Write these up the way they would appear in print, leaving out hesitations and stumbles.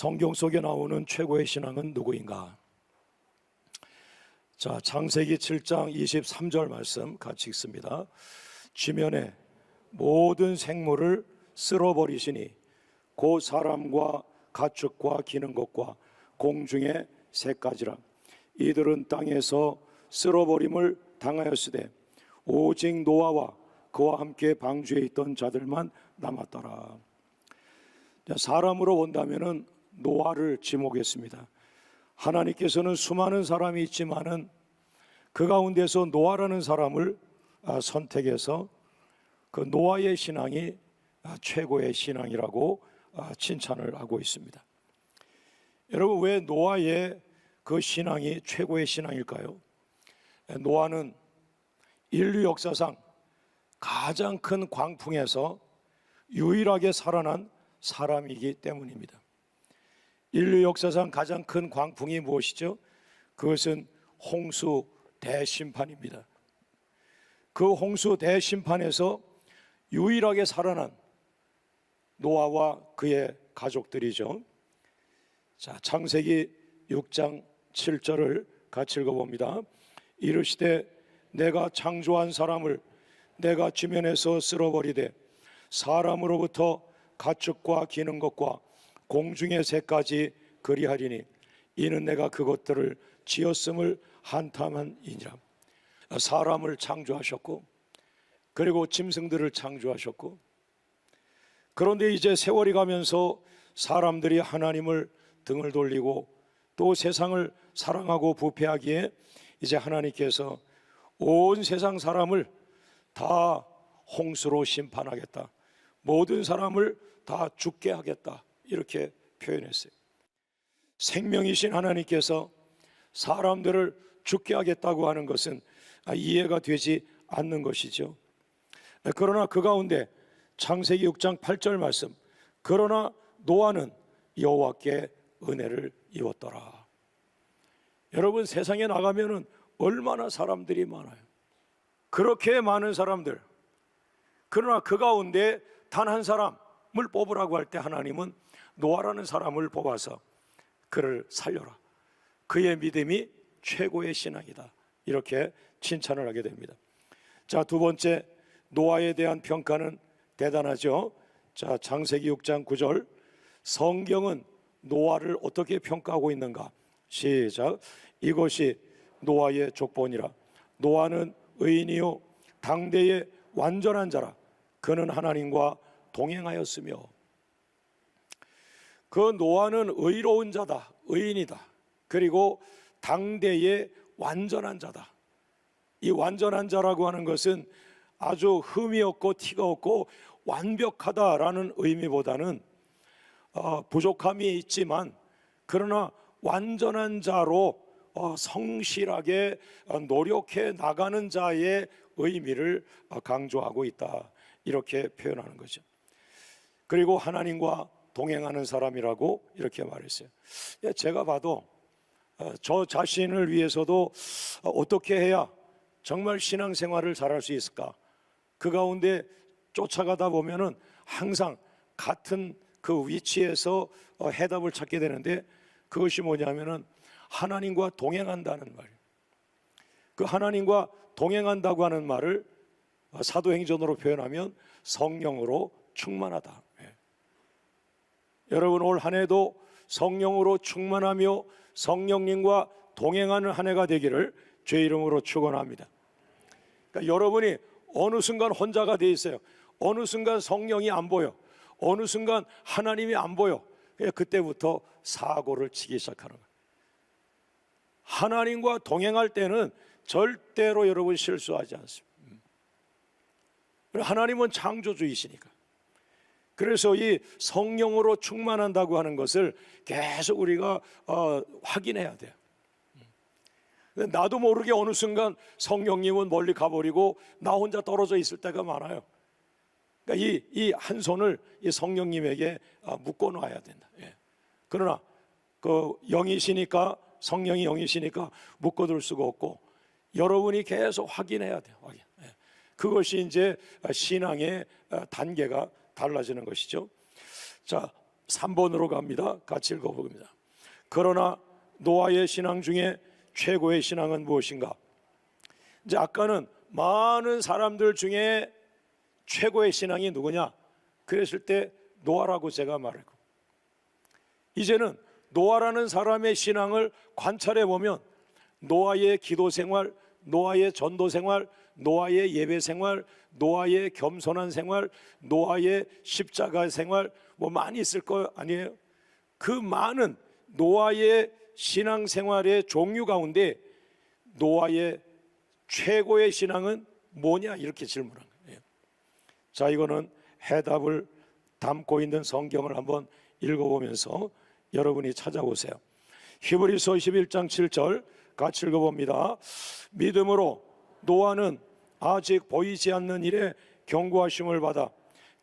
성경 속에 나오는 최고의 신앙은 누구인가? 자, 창세기 7장 23절 말씀 같이 읽습니다. 지면에 모든 생물을 쓸어버리시니 곧 사람과 가축과 기는 것과 공중의 새까지라. 이들은 땅에서 쓸어버림을 당하였으되 오직 노아와 그와 함께 방주에 있던 자들만 남았더라. 사람으로 본다면은 노아를 지목했습니다. 하나님께서는 수많은 사람이 있지만은 그 가운데서 노아라는 사람을 선택해서 그 노아의 신앙이 최고의 신앙이라고 칭찬을 하고 있습니다. 여러분, 왜 노아의 그 신앙이 최고의 신앙일까요? 노아는 인류 역사상 가장 큰 광풍에서 유일하게 살아난 사람이기 때문입니다. 인류 역사상 가장 큰 광풍이 무엇이죠? 그것은 홍수 대심판입니다. 그 홍수 대심판에서 유일하게 살아난 노아와 그의 가족들이죠. 자, 창세기 6장 7절을 같이 읽어봅니다. 이르시되 내가 창조한 사람을 내가 지면에서 쓸어버리되 사람으로부터 가축과 기는 것과 공중의 새까지 그리하리니 이는 내가 그것들을 지었음을 한탄함이니라. 사람을 창조하셨고 그리고 짐승들을 창조하셨고, 그런데 이제 세월이 가면서 사람들이 하나님을 등을 돌리고 또 세상을 사랑하고 부패하기에 이제 하나님께서 온 세상 사람을 다 홍수로 심판하겠다, 모든 사람을 다 죽게 하겠다, 이렇게 표현했어요. 생명이신 하나님께서 사람들을 죽게 하겠다고 하는 것은 이해가 되지 않는 것이죠. 그러나 그 가운데 창세기 6장 8절 말씀, 그러나 노아는 여호와께 은혜를 입었더라. 여러분, 세상에 나가면은 얼마나 사람들이 많아요. 그렇게 많은 사람들, 그러나 그 가운데 단 한 사람을 뽑으라고 할 때 하나님은 노아라는 사람을 뽑아서 그를 살려라, 그의 믿음이 최고의 신앙이다, 이렇게 칭찬을 하게 됩니다. 자, 두 번째, 노아에 대한 평가는 대단하죠. 자, 창세기 6장 9절, 성경은 노아를 어떻게 평가하고 있는가? 시작. 이것이 노아의 족본이라. 노아는 의인이요 당대의 완전한 자라. 그는 하나님과 동행하였으며. 그 노아는 의로운 자다, 의인이다, 그리고 당대의 완전한 자다. 이 완전한 자라고 하는 것은 아주 흠이 없고 티가 없고 완벽하다라는 의미보다는 부족함이 있지만 그러나 완전한 자로 성실하게 노력해 나가는 자의 의미를 강조하고 있다, 이렇게 표현하는 거죠. 그리고 하나님과 동행하는 사람이라고 이렇게 말했어요. 제가 봐도 저 자신을 위해서도 어떻게 해야 정말 신앙생활을 잘할 수 있을까? 그 가운데 쫓아가다 보면은 항상 같은 그 위치에서 해답을 찾게 되는데, 그것이 뭐냐면은 하나님과 동행한다는 말. 그 하나님과 동행한다고 하는 말을 사도행전으로 표현하면 성령으로 충만하다. 여러분, 올 한 해도 성령으로 충만하며 성령님과 동행하는 한 해가 되기를 주의 이름으로 축원합니다. 그러니까 여러분이 어느 순간 혼자가 돼 있어요. 어느 순간 성령이 안 보여. 어느 순간 하나님이 안 보여. 그때부터 사고를 치기 시작하는 거예요. 하나님과 동행할 때는 절대로 여러분 실수하지 않습니다. 하나님은 창조주이시니까. 그래서 이 성령으로 충만한다고 하는 것을 계속 우리가 확인해야 돼요. 나도 모르게 어느 순간 성령님은 멀리 가버리고 나 혼자 떨어져 있을 때가 많아요. 그러니까 이 한 손을 이 성령님에게 묶어 놔야 된다. 그러나 그 영이시니까, 성령이 영이시니까 묶어둘 수가 없고 여러분이 계속 확인해야 돼요. 확인. 그것이 이제 신앙의 단계가 달라지는 것이죠. 자, 3번으로 갑니다. 같이 읽어봅니다. 그러나 노아의 신앙 중에 최고의 신앙은 무엇인가? 이제 아까는 많은 사람들 중에 최고의 신앙이 누구냐? 그랬을 때 노아라고 제가 말했고, 이제는 노아라는 사람의 신앙을 관찰해 보면 노아의 기도 생활, 노아의 전도 생활, 노아의 예배 생활, 노아의 겸손한 생활, 노아의 십자가 생활, 뭐 많이 있을 거 아니에요? 그 많은 노아의 신앙 생활의 종류 가운데 노아의 최고의 신앙은 뭐냐? 이렇게 질문한 거예요. 자, 이거는 해답을 담고 있는 성경을 한번 읽어보면서 여러분이 찾아보세요. 히브리서 11장 7절 같이 읽어봅니다. 믿음으로 노아는 아직 보이지 않는 일에 경고하심을 받아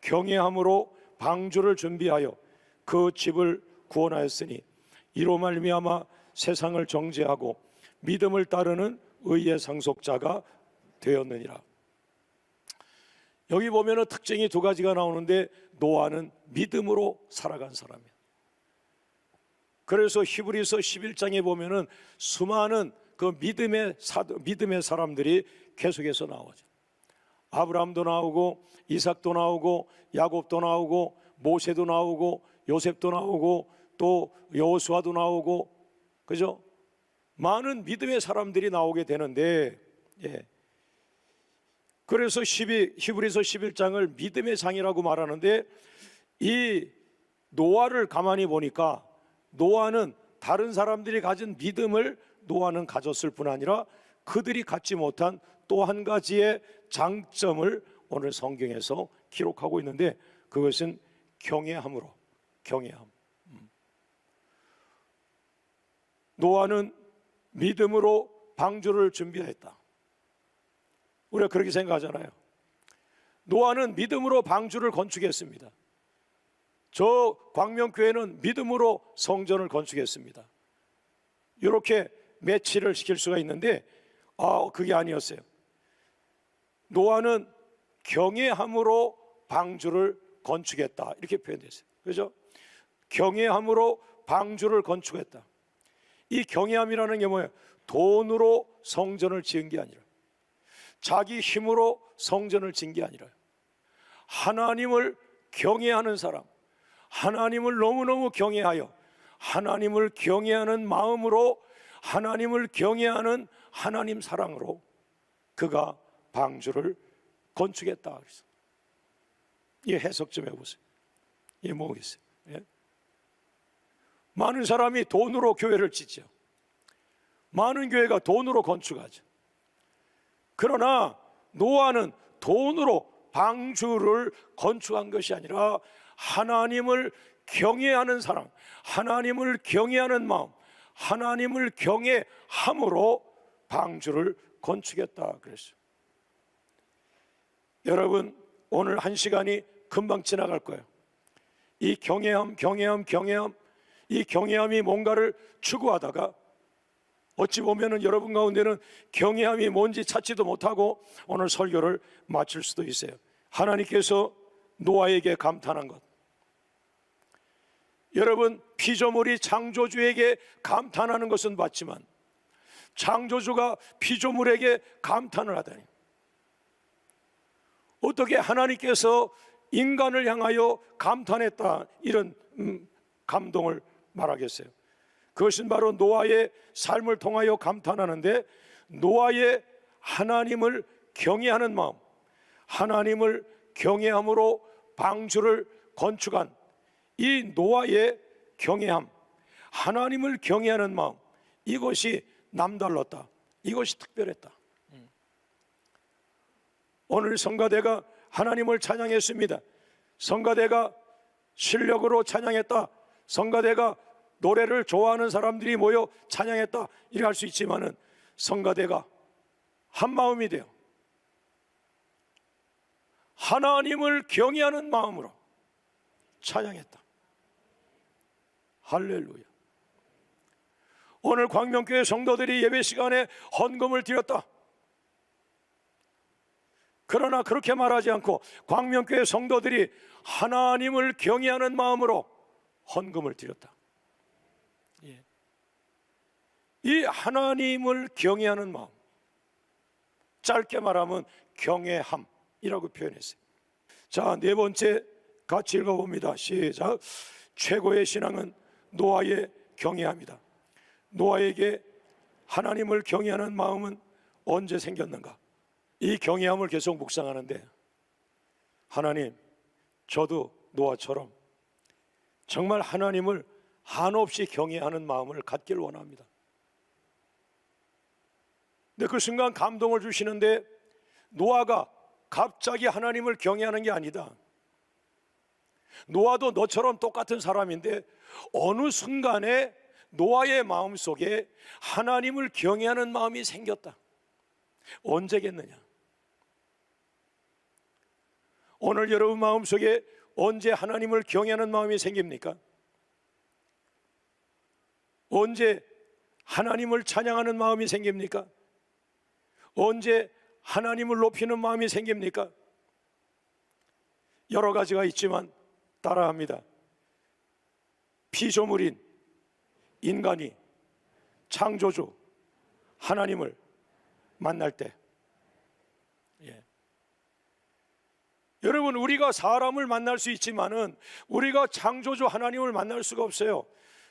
경외함으로 방주를 준비하여 그 집을 구원하였으니 이로 말미암아 세상을 정죄하고 믿음을 따르는 의의 상속자가 되었느니라. 여기 보면은 특징이 두 가지가 나오는데 노아는 믿음으로 살아간 사람이에요. 그래서 히브리서 11장에 보면은 수많은 그 믿음의 사람들이 계속해서 나오죠. 아브라함도 나오고 이삭도 나오고 야곱도 나오고 모세도 나오고 요셉도 나오고 또 여호수아도 나오고, 그죠? 많은 믿음의 사람들이 나오게 되는데, 그래서 히브리서 11장을 믿음의 장이라고 말하는데, 이 노아를 가만히 보니까 노아는 다른 사람들이 가진 믿음을 노아는 가졌을 뿐 아니라 그들이 갖지 못한 또 한 가지의 장점을 오늘 성경에서 기록하고 있는데, 그것은 경외함으로, 경외함. 노아는 믿음으로 방주를 준비했다. 우리가 그렇게 생각하잖아요. 노아는 믿음으로 방주를 건축했습니다. 저 광명교회는 믿음으로 성전을 건축했습니다. 이렇게 매치를 시킬 수가 있는데, 그게 아니었어요. 노아는 경외함으로 방주를 건축했다, 이렇게 표현됐어요. 그죠? 경외함으로 방주를 건축했다. 이 경외함이라는 게 뭐예요? 돈으로 성전을 지은 게 아니라, 자기 힘으로 성전을 지은 게 아니라, 하나님을 경외하는 사람, 하나님을 너무너무 경외하여 하나님을 경외하는 마음으로, 하나님을 경외하는 하나님 사랑으로 그가 방주를 건축했다. 그래서 이 해석 좀 해보세요. 이게 뭐겠어요? 많은 사람이 돈으로 교회를 짓죠. 많은 교회가 돈으로 건축하죠. 그러나 노아는 돈으로 방주를 건축한 것이 아니라 하나님을 경외하는 사랑, 하나님을 경외하는 마음, 하나님을 경외함으로 방주를 건축했다 그랬어요. 여러분, 오늘 한 시간이 금방 지나갈 거예요. 이 경외함, 이 경외함이 뭔가를 추구하다가 어찌 보면은 여러분 가운데는 경외함이 뭔지 찾지도 못하고 오늘 설교를 마칠 수도 있어요. 하나님께서 노아에게 감탄한 것, 여러분, 피조물이 창조주에게 감탄하는 것은 맞지만 창조주가 피조물에게 감탄을 하다니, 어떻게 하나님께서 인간을 향하여 감탄했다, 이런 감동을 말하겠어요? 그것은 바로 노아의 삶을 통하여 감탄하는데, 노아의 하나님을 경외하는 마음, 하나님을 경외함으로 방주를 건축한 이 노아의 경외함, 하나님을 경외하는 마음, 이것이 남달랐다, 이것이 특별했다. 오늘 성가대가 하나님을 찬양했습니다. 성가대가 실력으로 찬양했다, 성가대가 노래를 좋아하는 사람들이 모여 찬양했다, 이렇게 할 수 있지만은 성가대가 한 마음이 되어 하나님을 경외하는 마음으로 찬양했다. 할렐루야. 오늘 광명교회 성도들이 예배 시간에 헌금을 드렸다. 그러나 그렇게 말하지 않고 광명교회 성도들이 하나님을 경외하는 마음으로 헌금을 드렸다. 예. 이 하나님을 경외하는 마음, 짧게 말하면 경외함이라고 표현했어요. 자, 네 번째 같이 읽어봅니다. 시작. 최고의 신앙은 노아의 경외함이다. 노아에게 하나님을 경외하는 마음은 언제 생겼는가? 이 경외함을 계속 묵상하는데, 하나님, 저도 노아처럼 정말 하나님을 한없이 경외하는 마음을 갖기를 원합니다. 근데 그 순간 감동을 주시는데, 노아가 갑자기 하나님을 경외하는 게 아니다. 노아도 너처럼 똑같은 사람인데 어느 순간에 노아의 마음속에 하나님을 경외하는 마음이 생겼다. 언제겠느냐? 오늘 여러분 마음속에 언제 하나님을 경외하는 마음이 생깁니까? 언제 하나님을 찬양하는 마음이 생깁니까? 언제 하나님을 높이는 마음이 생깁니까? 여러 가지가 있지만 따라합니다. 피조물인 인간이 창조주 하나님을 만날 때, 예. 여러분, 우리가 사람을 만날 수 있지만은 우리가 창조주 하나님을 만날 수가 없어요.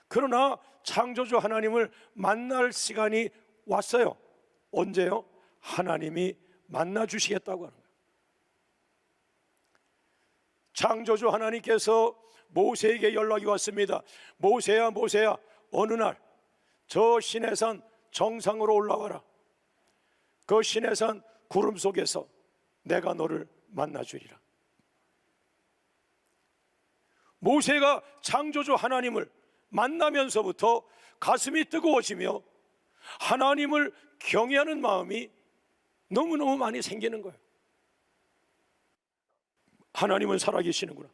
그러나 창조주 하나님을 만날 시간이 왔어요. 언제요? 하나님이 만나 주시겠다고 하는 거예요. 창조주 하나님께서 모세에게 연락이 왔습니다. 모세야, 모세야, 어느 날 저 시내산 정상으로 올라와라. 그 시내산 구름 속에서 내가 너를 만나 주리라. 모세가 창조주 하나님을 만나면서부터 가슴이 뜨거워지며 하나님을 경외하는 마음이 너무너무 많이 생기는 거예요. 하나님은 살아계시는구나.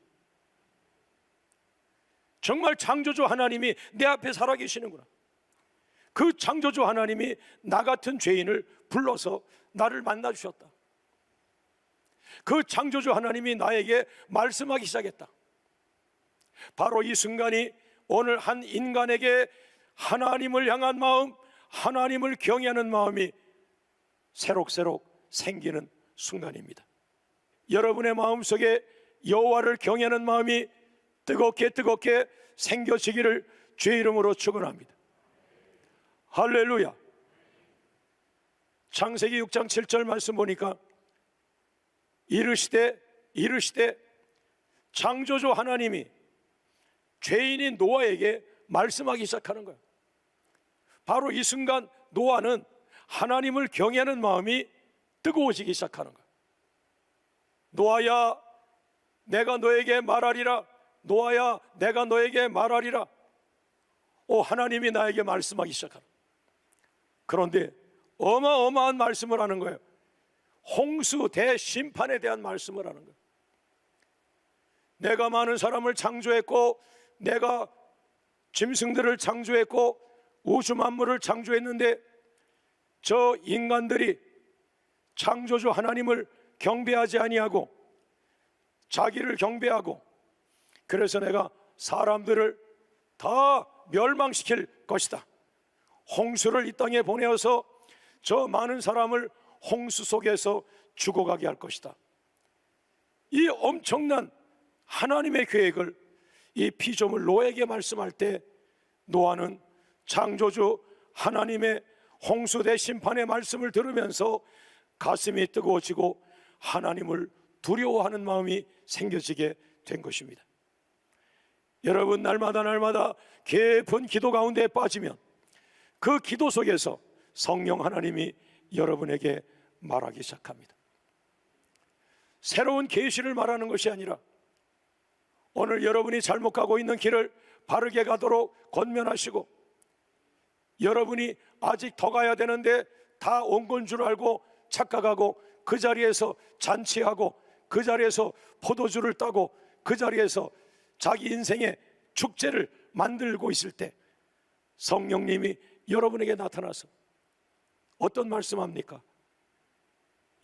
정말 창조주 하나님이 내 앞에 살아계시는구나. 그 창조주 하나님이 나 같은 죄인을 불러서 나를 만나 주셨다. 그 창조주 하나님이 나에게 말씀하기 시작했다. 바로 이 순간이 오늘 한 인간에게 하나님을 향한 마음, 하나님을 경외하는 마음이 새록새록 생기는 순간입니다. 여러분의 마음속에 여호와를 경외하는 마음이 뜨겁게 생겨지기를 주의 이름으로 축원합니다. 할렐루야. 창세기 6장 7절 말씀 보니까 이르시되 창조주 하나님이 죄인인 노아에게 말씀하기 시작하는 거예요. 바로 이 순간 노아는 하나님을 경외하는 마음이 뜨거워지기 시작하는 거예요. 노아야, 내가 너에게 말하리라. 노아야, 내가 너에게 말하리라. 하나님이 나에게 말씀하기 시작하는 거예요. 그런데 어마어마한 말씀을 하는 거예요. 홍수 대심판에 대한 말씀을 하는 거예요. 내가 많은 사람을 창조했고, 내가 짐승들을 창조했고, 우주 만물을 창조했는데 저 인간들이 창조주 하나님을 경배하지 아니하고 자기를 경배하고, 그래서 내가 사람들을 다 멸망시킬 것이다. 홍수를 이 땅에 보내어서 저 많은 사람을 홍수 속에서 죽어가게 할 것이다. 이 엄청난 하나님의 계획을 이 피조물 노아에게 말씀할 때 노아는 창조주 하나님의 홍수 대심판의 말씀을 들으면서 가슴이 뜨거워지고 하나님을 두려워하는 마음이 생겨지게 된 것입니다. 여러분, 날마다 깊은 기도 가운데 빠지면 그 기도 속에서 성령 하나님이 여러분에게 말하기 시작합니다. 새로운 계시를 말하는 것이 아니라 오늘 여러분이 잘못 가고 있는 길을 바르게 가도록 권면하시고, 여러분이 아직 더 가야 되는데 다 온 건 줄 알고 착각하고 그 자리에서 잔치하고 그 자리에서 포도주를 따고 그 자리에서 자기 인생의 축제를 만들고 있을 때 성령님이 여러분에게 나타나서 어떤 말씀합니까?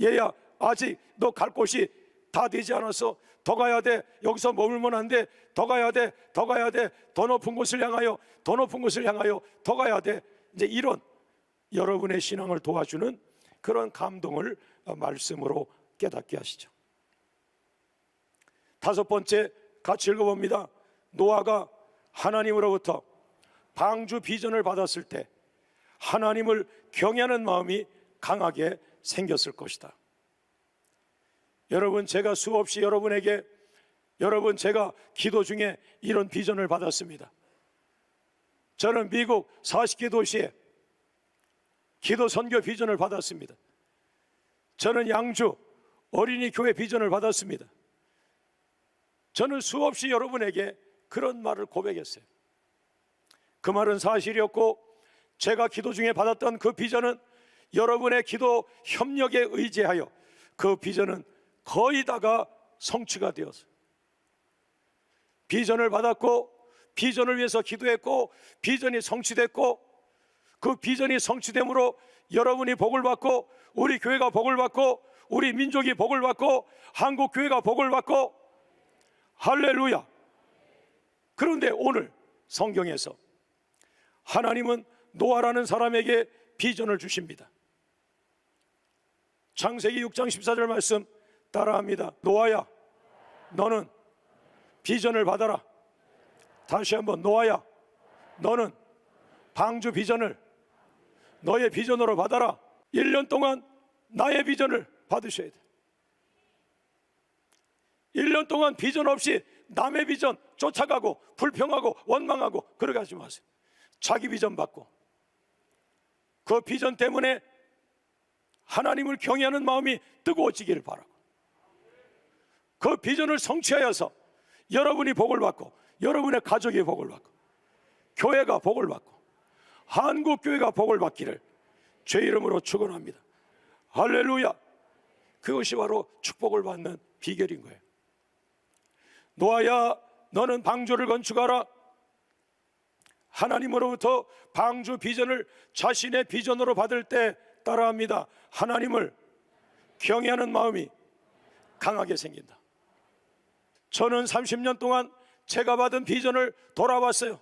얘야, 아직 너 갈 곳이 다 되지 않아서 더 가야 돼. 여기서 머물면 안 돼. 더 가야 돼. 더 가야 돼. 더 높은 곳을 향하여, 더 높은 곳을 향하여 더 가야 돼. 이제 이런 여러분의 신앙을 도와주는 그런 감동을 말씀으로 깨닫게 하시죠. 다섯 번째, 같이 읽어봅니다. 노아가 하나님으로부터 방주 비전을 받았을 때 하나님을 경외하는 마음이 강하게 생겼을 것이다. 여러분, 제가 수없이 여러분에게, 제가 기도 중에 이런 비전을 받았습니다. 저는 미국 40개 도시에 기도 선교 비전을 받았습니다. 저는 양주 어린이 교회 비전을 받았습니다. 저는 수없이 여러분에게 그런 말을 고백했어요. 그 말은 사실이었고, 제가 기도 중에 받았던 그 비전은 여러분의 기도 협력에 의지하여 그 비전은 거의 다가 성취가 되었어요. 비전을 받았고, 비전을 위해서 기도했고, 비전이 성취됐고, 그 비전이 성취됨으로 여러분이 복을 받고, 우리 교회가 복을 받고, 우리 민족이 복을 받고, 한국 교회가 복을 받고, 할렐루야. 그런데 오늘 성경에서 하나님은 노아라는 사람에게 비전을 주십니다. 창세기 6장 14절 말씀 따라합니다. 노아야, 너는 비전을 받아라. 다시 한번, 노아야, 너는 방주 비전을 너의 비전으로 받아라. 1년 동안 나의 비전을 받으셔야 돼. 1년 동안 비전 없이 남의 비전 쫓아가고 불평하고 원망하고 그러게 하지 마세요. 자기 비전 받고, 그 비전 때문에 하나님을 경외하는 마음이 뜨거워지기를 바라고, 그 비전을 성취하여서 여러분이 복을 받고, 여러분의 가족이 복을 받고, 교회가 복을 받고, 한국교회가 복을 받기를 주의 이름으로 축원합니다. 할렐루야. 그것이 바로 축복을 받는 비결인 거예요. 노아야, 너는 방주를 건축하라. 하나님으로부터 방주 비전을 자신의 비전으로 받을 때 따라합니다. 하나님을 경외하는 마음이 강하게 생긴다. 저는 30년 동안 제가 받은 비전을 돌아봤어요.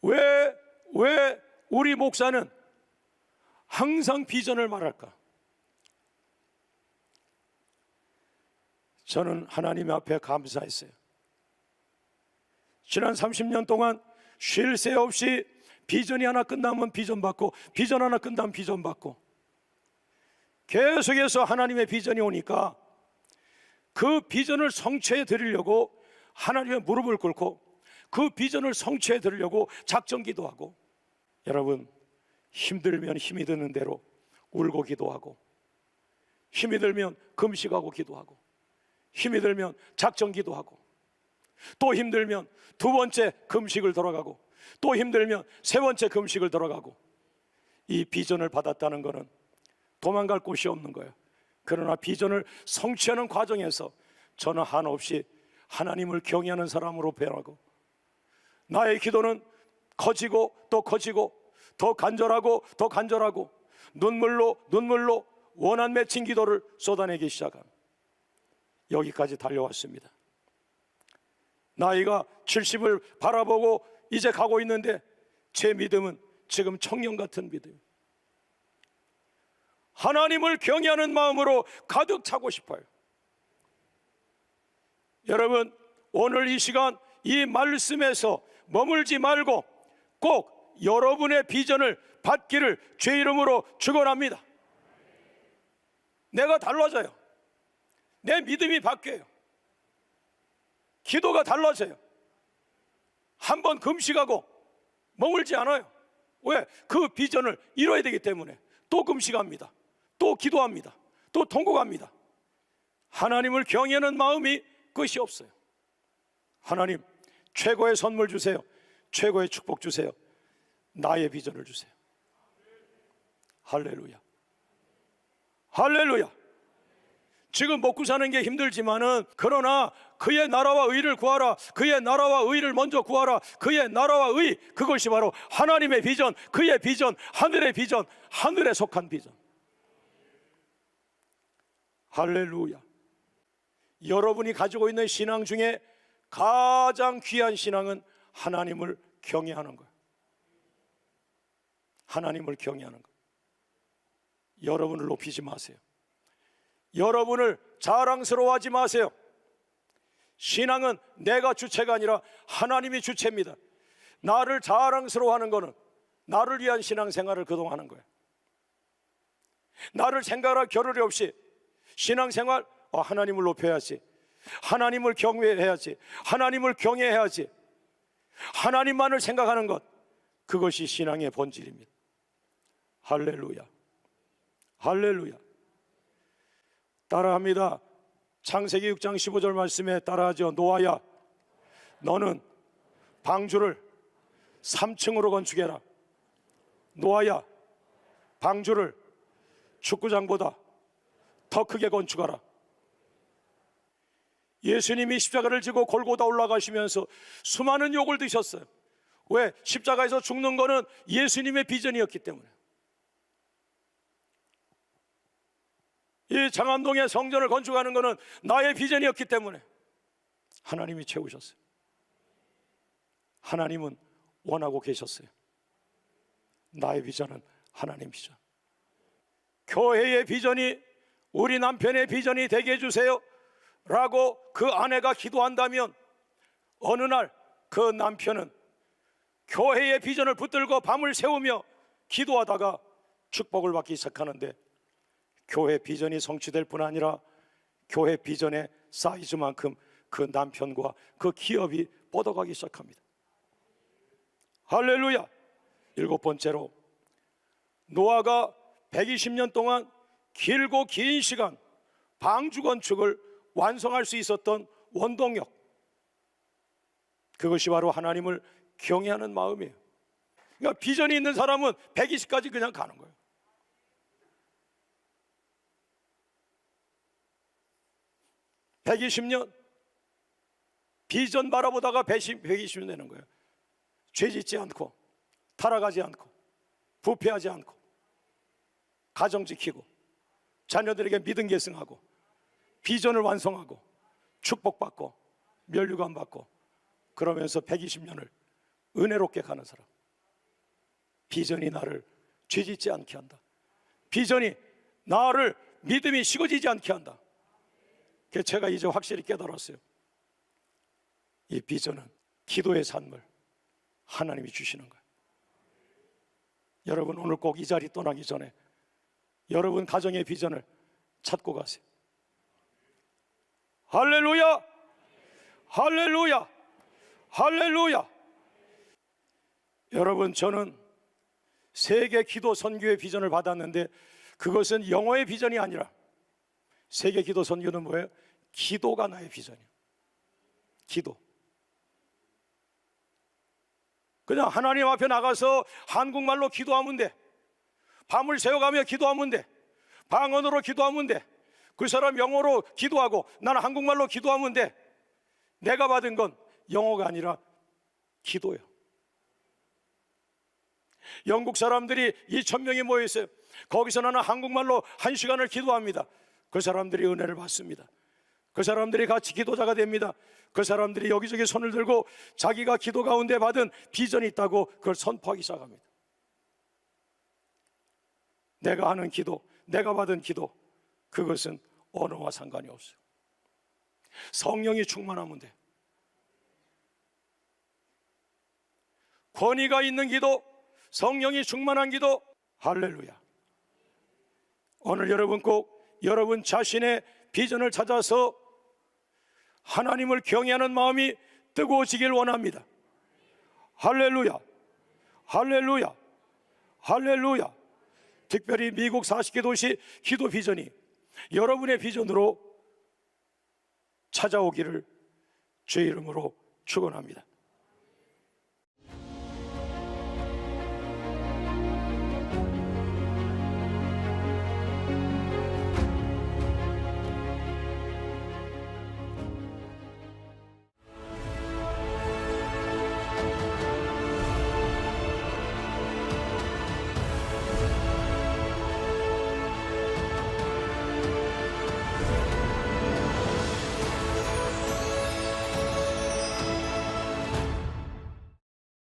왜 우리 목사는 항상 비전을 말할까? 저는 하나님 앞에 감사했어요. 지난 30년 동안 쉴 새 없이 비전이 하나 끝나면 비전 받고, 비전 하나 끝나면 비전 받고, 계속해서 하나님의 비전이 오니까 그 비전을 성취해 드리려고 하나님의 무릎을 꿇고, 그 비전을 성취해 드리려고 작정 기도하고, 여러분, 힘들면 힘이 드는 대로 울고 기도하고, 힘이 들면 금식하고 기도하고, 힘이 들면 작정 기도하고, 또 힘들면 두 번째 금식을 돌아가고, 또 힘들면 세 번째 금식을 돌아가고. 이 비전을 받았다는 것은 도망갈 곳이 없는 거예요. 그러나 비전을 성취하는 과정에서 저는 한없이 하나님을 경외하는 사람으로 변하고, 나의 기도는 커지고 또 커지고, 더 간절하고 더 간절하고, 눈물로 원한 맺힌 기도를 쏟아내기 시작한, 여기까지 달려왔습니다. 나이가 70을 바라보고 이제 가고 있는데 제 믿음은 지금 청년 같은 믿음. 하나님을 경외하는 마음으로 가득 차고 싶어요. 여러분, 오늘 이 시간 이 말씀에서 머물지 말고 꼭 여러분의 비전을 받기를 주의 이름으로 축원합니다. 내가 달라져요. 내 믿음이 바뀌어요. 기도가 달라져요. 한번 금식하고 머물지 않아요. 왜? 그 비전을 이뤄야 되기 때문에 또 금식합니다. 또 기도합니다. 또 통곡합니다. 하나님을 경외하는 마음이 끝이 없어요. 하나님, 최고의 선물 주세요. 최고의 축복 주세요. 나의 비전을 주세요. 할렐루야. 할렐루야. 지금 먹고 사는 게 힘들지만은, 그러나 그의 나라와 의를 구하라. 그의 나라와 의를 먼저 구하라. 그의 나라와 의, 그것이 바로 하나님의 비전, 그의 비전, 하늘의 비전, 하늘에 속한 비전. 할렐루야. 여러분이 가지고 있는 신앙 중에 가장 귀한 신앙은 하나님을 경외하는 거예요. 하나님을 경외하는 거예요. 여러분을 높이지 마세요. 여러분을 자랑스러워하지 마세요. 신앙은 내가 주체가 아니라 하나님이 주체입니다. 나를 자랑스러워하는 것은 나를 위한 신앙생활을 그동안 하는 거예요. 나를 생각할 겨를이 없이 신앙생활, 하나님을 높여야지, 하나님을 경외해야지, 하나님을 경외해야지, 하나님만을 생각하는 것, 그것이 신앙의 본질입니다. 할렐루야, 할렐루야. 따라합니다. 창세기 6장 15절 말씀에 따라하죠. 노아야, 너는 방주를 3층으로 건축해라. 노아야, 방주를 축구장보다 더 크게 건축하라. 예수님이 십자가를 지고 골고다 올라가시면서 수많은 욕을 드셨어요. 왜? 십자가에서 죽는 것은 예수님의 비전이었기 때문에. 이 장암동의 성전을 건축하는 것은 나의 비전이었기 때문에 하나님이 채우셨어요. 하나님은 원하고 계셨어요. 나의 비전은 하나님 비전. 교회의 비전이 우리 남편의 비전이 되게 해주세요 라고 그 아내가 기도한다면 어느 날 그 남편은 교회의 비전을 붙들고 밤을 새우며 기도하다가 축복을 받기 시작하는데, 교회 비전이 성취될 뿐 아니라 교회 비전의 사이즈만큼 그 남편과 그 기업이 뻗어가기 시작합니다. 할렐루야. 7번째로, 노아가 120년 동안 길고 긴 시간 방주 건축을 완성할 수 있었던 원동력, 그것이 바로 하나님을 경외하는 마음이에요. 그러니까 비전이 있는 사람은 120까지 그냥 가는 거예요. (120년) 비전 바라보다가 120년 되는 거예요. 죄 짓지 않고, 타락하지 않고, 부패하지 않고, 가정 지키고, 자녀들에게 믿음 계승하고, 비전을 완성하고, 축복받고, 면류관 받고, 그러면서 120년을 은혜롭게 가는 사람. 비전이 나를 죄 짓지 않게 한다. 비전이 나를 믿음이 식어지지 않게 한다. 그래서 제가 이제 확실히 깨달았어요. 이 비전은 기도의 산물, 하나님이 주시는 거예요. 여러분, 오늘 꼭 이 자리 떠나기 전에 여러분 가정의 비전을 찾고 가세요. 할렐루야, 할렐루야, 할렐루야. 여러분, 저는 세계 기도 선교의 비전을 받았는데 그것은 영어의 비전이 아니라, 세계 기도 선교는 뭐예요? 기도가 나의 비전이에요. 기도. 그냥 하나님 앞에 나가서 한국말로 기도하면 돼. 밤을 새워가며 기도하면 돼. 방언으로 기도하면 돼. 그 사람 영어로 기도하고 나는 한국말로 기도하면 돼. 내가 받은 건 영어가 아니라 기도예요. 영국 사람들이 2,000명이 모여 있어요. 거기서 나는 한국말로 1시간을 기도합니다. 그 사람들이 은혜를 받습니다. 그 사람들이 같이 기도자가 됩니다. 그 사람들이 여기저기 손을 들고 자기가 기도 가운데 받은 비전이 있다고 그걸 선포하기 시작합니다. 내가 하는 기도, 내가 받은 기도, 그것은 언어와 상관이 없어요. 성령이 충만하면 돼. 권위가 있는 기도, 성령이 충만한 기도. 할렐루야. 오늘 여러분 꼭 여러분 자신의 비전을 찾아서 하나님을 경외하는 마음이 뜨거워지길 원합니다. 할렐루야, 할렐루야, 할렐루야. 특별히 미국 40개 도시 기도 비전이 여러분의 비전으로 찾아오기를 주의 이름으로 축원합니다.